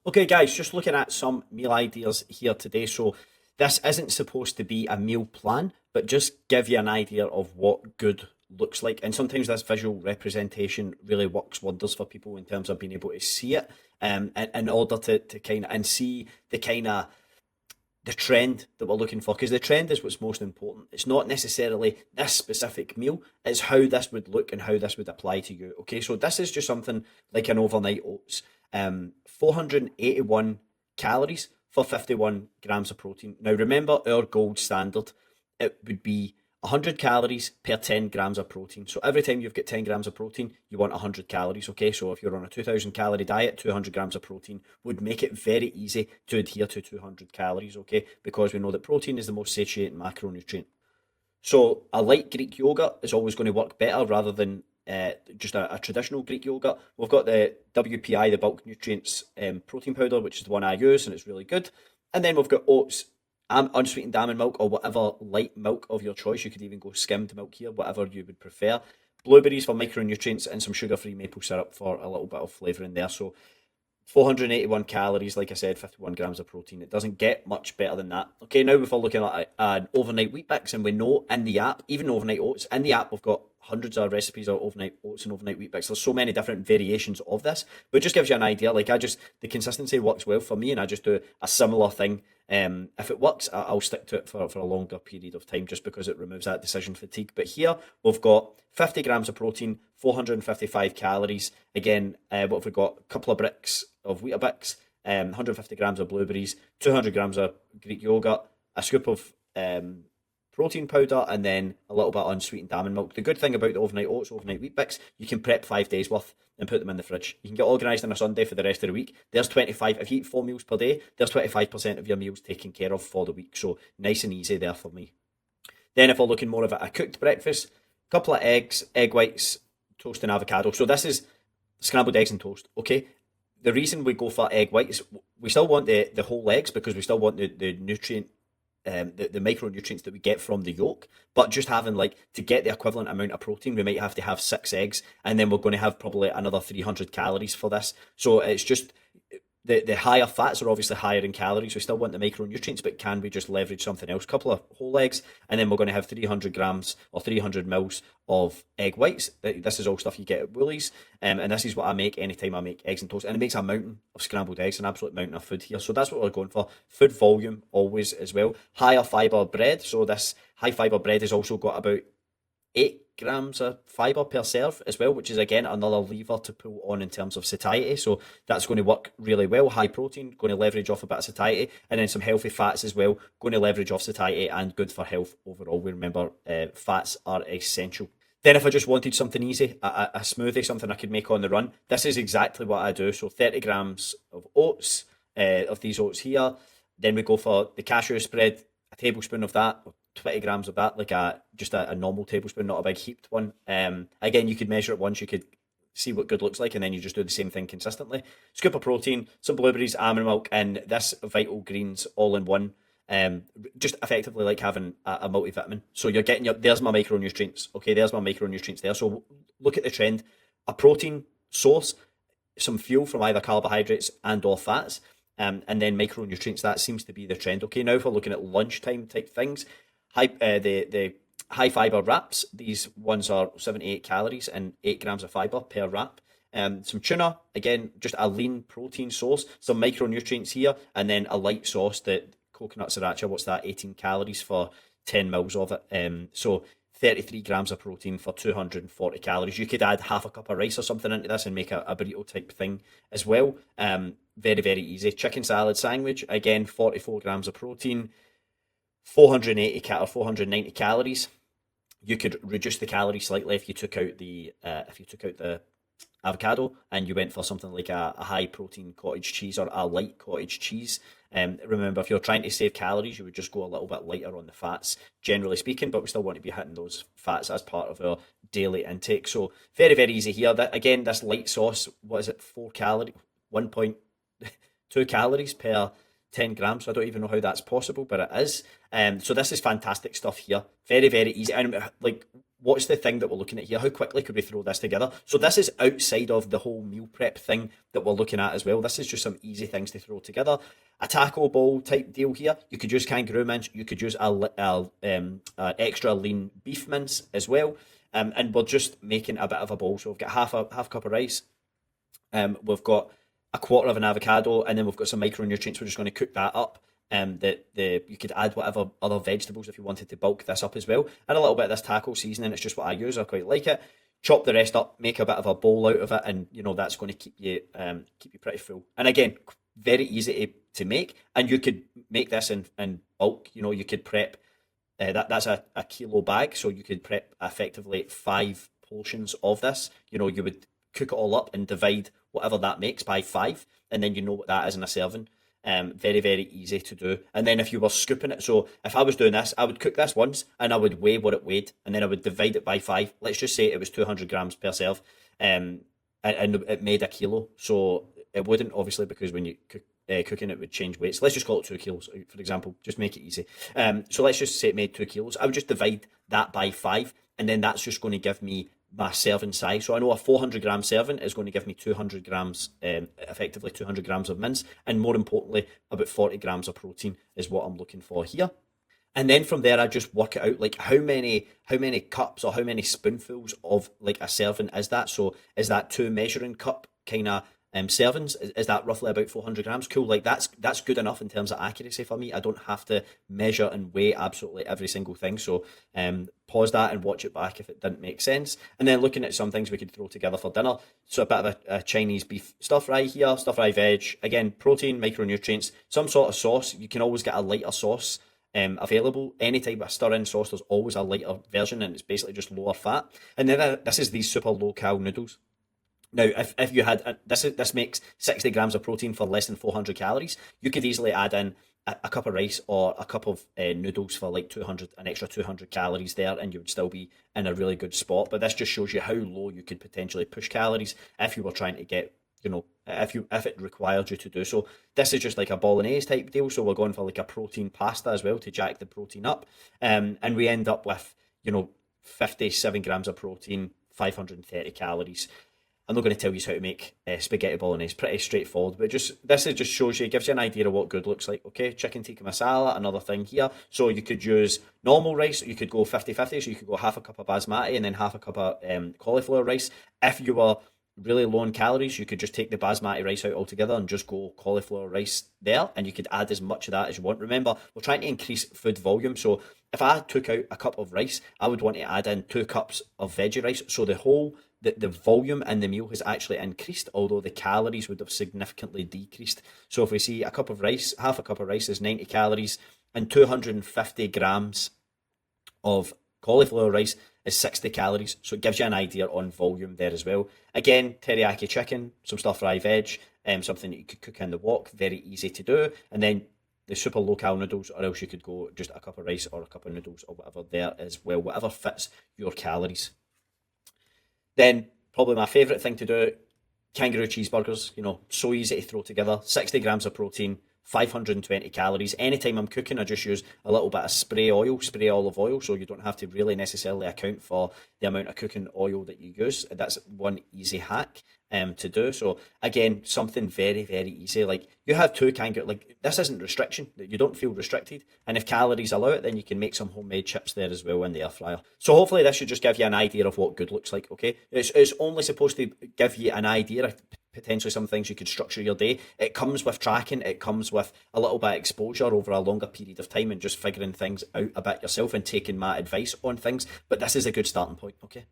Okay, guys, just looking at some meal ideas here today. So, this isn't supposed to be a meal plan, but just give you an idea of what good looks like. And sometimes this visual representation really works wonders for people in terms of being able to see it, in order to kind of and see the trend that we're looking for. Because the trend is what's most important. It's not necessarily this specific meal; it's how this would look and how this would apply to you. Okay, so this is just something like an overnight oats. 481 calories for 51 grams of protein. Now, remember our gold standard, it would be 100 calories per 10 grams of protein. So every time you've got 10 grams of protein, you want 100 calories. Okay, so if you're on a 2000 calorie diet, 200 grams of protein would make it very easy to adhere to 200 calories. Okay, because we know that protein is the most satiating macronutrient. So a light Greek yogurt is always going to work better rather than just a traditional Greek yogurt. We've got the WPI, the bulk nutrients protein powder, which is the one I use, and it's really good. And then we've got oats, unsweetened almond milk, or whatever light milk of your choice. You could even go skimmed milk here, whatever you would prefer. Blueberries for micronutrients, and some sugar-free maple syrup for a little bit of flavour in there. So 481 calories, like I said, 51 grams of protein. It doesn't get much better than that. Okay, now we're looking at an overnight wheat bix, and we know in the app, even overnight oats, in the app we've got hundreds of recipes of overnight oats and overnight wheat bix. There's so many different variations of this, but it just gives you an idea. Like the consistency works well for me, and I just do a similar thing. If it works, I'll stick to it for a longer period of time, just because it removes that decision fatigue. But here we've got 50 grams of protein, 455 calories. Again, what have we got? A couple of bricks of Weetabix, 150 grams of blueberries, 200 grams of Greek yogurt, a scoop of protein powder, and then a little bit of unsweetened almond milk. The good thing about the overnight oats, overnight wheat bix, you can prep 5 days worth and put them in the fridge. You can get organised on a Sunday for the rest of the week. There's 25, if you eat 4 meals per day, there's 25% of your meals taken care of for the week. So nice and easy there for me. Then if we're looking more of a cooked breakfast, a couple of eggs, egg whites, toast and avocado. So this is scrambled eggs and toast, okay? The reason we go for egg whites, we still want the whole eggs because we still want the nutrient, the micronutrients that we get from the yolk. But just having like to get the equivalent amount of protein, we might have to have 6 eggs, and then we're going to have probably another 300 calories for this. So it's just the higher fats are obviously higher in calories. We still want the micronutrients, but can we just leverage something else? A couple of whole eggs, and then we're going to have 300 grams or 300 mils of egg whites. This is all stuff you get at Woolies, and this is what I make anytime I make eggs and toast. And it makes a mountain of scrambled eggs, an absolute mountain of food here. So that's what we're going for. Food volume always as well. Higher fibre bread. So this high fibre bread has also got about 8 grams of fibre per serve as well, which is again another lever to pull on in terms of satiety. So that's going to work really well. High protein, going to leverage off a bit of satiety, and then some healthy fats as well, going to leverage off satiety and good for health overall. We remember fats are essential. Then, if I just wanted something easy, a smoothie, something I could make on the run, this is exactly what I do. So 30 grams of oats, of these oats here. Then we go for the cashew spread, a tablespoon of that, 20 grams of that, like a normal tablespoon, not a big heaped one. Again, you could measure it once, you could see what good looks like, and then you just do the same thing consistently. Scoop of protein, some blueberries, almond milk, and this vital greens all in one. Just effectively like having a multivitamin. So you're getting there's my micronutrients. Okay, there's my micronutrients there. So look at the trend. A protein source, some fuel from either carbohydrates and or fats, and then micronutrients. That seems to be the trend. Okay, now if we're looking at lunchtime type things, the high fiber wraps. These ones are 78 calories and 8 grams of fiber per wrap. Some tuna, again, just a lean protein source, some micronutrients here, and then a light sauce that coconut sriracha. What's that? 18 calories for 10 mils of it. So 33 grams of protein for 240 calories. You could add half a cup of rice or something into this and make a burrito type thing as well. Very, very easy. Chicken salad sandwich, again, 44 grams of protein, 490 calories. You could reduce the calories slightly if you took out the avocado and you went for something like a high protein cottage cheese or a light cottage cheese. Remember, if you're trying to save calories, you would just go a little bit lighter on the fats, generally speaking, but we still want to be hitting those fats as part of our daily intake. So very, very easy here. Again, this light sauce, what is it, 4 calories, 1.2 calories per 10 grams. I don't even know how that's possible, but it is. So this is fantastic stuff here. Very, very easy. And like, what's the thing that we're looking at here? How quickly could we throw this together? So this is outside of the whole meal prep thing that we're looking at as well. This is just some easy things to throw together. A taco ball type deal here. You could use kangaroo mince. You could use a extra lean beef mince as well. And we're just making a bit of a bowl. So we've got half cup of rice. We've got a quarter of an avocado, and then we've got some micronutrients. We're just going to cook that up. You could add whatever other vegetables if you wanted to bulk this up as well. And a little bit of this taco seasoning. It's just what I use. I quite like it. Chop the rest up, make a bit of a bowl out of it, and that's going to keep you pretty full. And again, very easy to make. And you could make this in bulk. You could prep. That's a kilo bag, so you could prep effectively 5 portions of this. You would cook it all up and divide whatever that makes by 5, and then you know what that is in a serving. Very, very easy to do. And then if you were scooping it, so if I was doing this, I would cook this once and I would weigh what it weighed, and then I would divide it by 5. Let's just say it was 200 grams per serve, and it made a kilo. So it wouldn't, obviously, because when you cooking it would change weights. Let's just call it 2 kilos, for example, just make it easy. So let's just say it made 2 kilos. I would just divide that by 5, and then that's just going to give me my serving size. So I know a 400 gram serving is going to give me 200 grams, effectively 200 grams of mince, and more importantly, about 40 grams of protein is what I'm looking for here. And then from there, I just work it out, like how many cups or how many spoonfuls of like a serving is that? So is that 2 measuring cup kind of servings? Is that roughly about 400 grams? Cool. Like that's good enough in terms of accuracy for me. I don't have to measure and weigh absolutely every single thing. So pause that and watch it back if it didn't make sense. And then looking at some things we could throw together for dinner. So a bit of a Chinese beef stir fry here, stir fry veg. Again, protein, micronutrients, some sort of sauce. You can always get a lighter sauce available. Any type of stir-in sauce, there's always a lighter version, and it's basically just lower fat. And then this is these super low-cal noodles. Now, if you had this makes 60 grams of protein for less than 400 calories. You could easily add in a cup of rice or a cup of noodles for like an extra 200 calories there, and you would still be in a really good spot. But this just shows you how low you could potentially push calories if you were trying to get, if it required you to do so. This is just like a bolognese type deal, so we're going for like a protein pasta as well to jack the protein up, and we end up with 57 grams of protein, 530 calories. I'm not going to tell you how to make spaghetti bolognese. Pretty straightforward, but this just shows you, gives you an idea of what good looks like. Okay, chicken tikka masala, another thing here. So you could use normal rice, you could go 50-50, so you could go half a cup of basmati and then half a cup of cauliflower rice. If you were really low in calories, you could just take the basmati rice out altogether and just go cauliflower rice there, and you could add as much of that as you want. Remember, we're trying to increase food volume, so if I took out a cup of rice, I would want to add in 2 cups of veggie rice, so the volume in the meal has actually increased, although the calories would have significantly decreased. So if we see a cup of rice, half a cup of rice is 90 calories, and 250 grams of cauliflower rice is 60 calories. So it gives you an idea on volume there as well. Again, teriyaki chicken, some stir-fry veg, something that you could cook in the wok, very easy to do. And then the super low-cal noodles, or else you could go just a cup of rice or a cup of noodles or whatever there as well, whatever fits your calories. Then probably my favourite thing to do, kangaroo cheeseburgers, so easy to throw together. 60 grams of protein, 520 calories. Anytime I'm cooking, I just use a little bit of spray olive oil, so you don't have to really necessarily account for the amount of cooking oil that you use. That's one easy hack to do. So again, something very, very easy. Like you have 2 kangaroo, like this isn't restriction. You don't feel restricted. And if calories allow it, then you can make some homemade chips there as well in the air fryer. So hopefully this should just give you an idea of what good looks like, okay? It's only supposed to give you an idea of potentially some things you could structure your day. It comes with tracking, it comes with a little bit of exposure over a longer period of time and just figuring things out a bit yourself and taking my advice on things. But this is a good starting point, okay?